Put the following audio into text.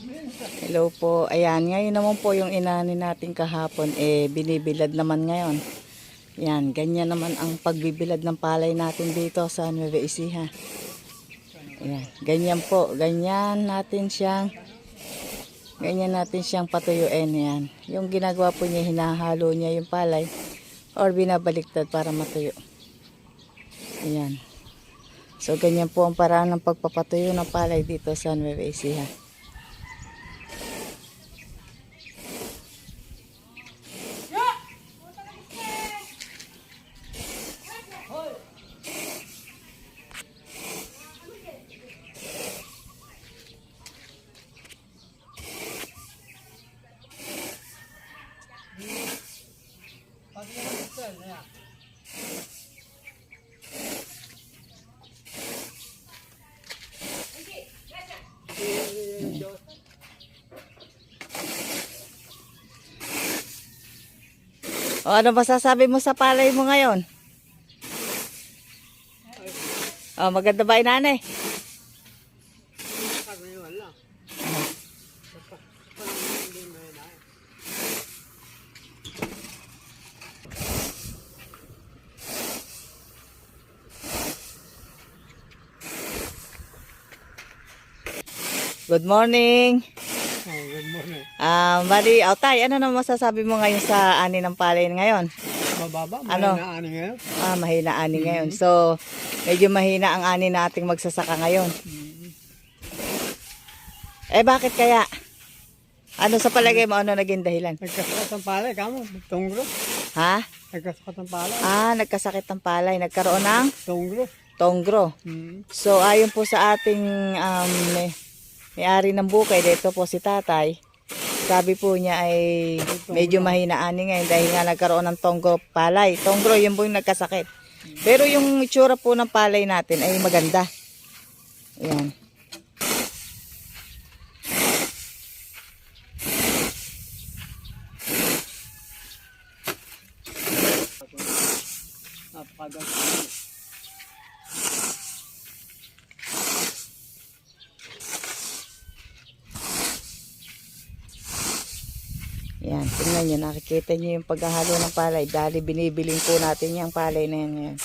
Hello po. Ayan, ngayon naman po yung inaani natin kahapon, binibilad naman ngayon. Yan, ganyan naman ang pagbibilad ng palay natin dito sa Nueva Ecija. Ayan, ganyan po. Ganyan natin siyang patuyuin. Yan. Yung ginagawa po niya, hinahalo niya yung palay or binabaliktad para matuyo. Ayan. So, ganyan po ang paraan ng pagpapatuyo ng palay dito sa Nueva Ecija. O, ano masasabi mo sa palay mo ngayon? O, maganda ba inanay? Good morning. Good morning. Bali, Tay, ano naman masasabi mo ngayon sa ani ng palay ngayon? Mababa, Ano? mahina ani ngayon. Mahina ani ngayon. So, medyo mahina ang ani nating magsasaka ngayon. Bakit kaya? Ano sa palagay mo, ano naging dahilan? Nagkasakit ang palay, kamo, tunggro. Ha? Nagkasakit ang palay. Nagkasakit ang palay. Nagkaroon ng Tunggro. tonggro. So, ayon po sa ating may-ari ng bukay, dito po si tatay, sabi po niya ay medyo mahina ani ngayon dahil nga nagkaroon ng tonggro palay. Tonggro, yun po yung nagkasakit. Pero yung itsura po ng palay natin ay maganda. Ayan. Napakaganda. Ayan, tingnan nyo, nakikita nyo yung paghahalo ng palay. Dali binibiling po natin yung palay na yan ngayon.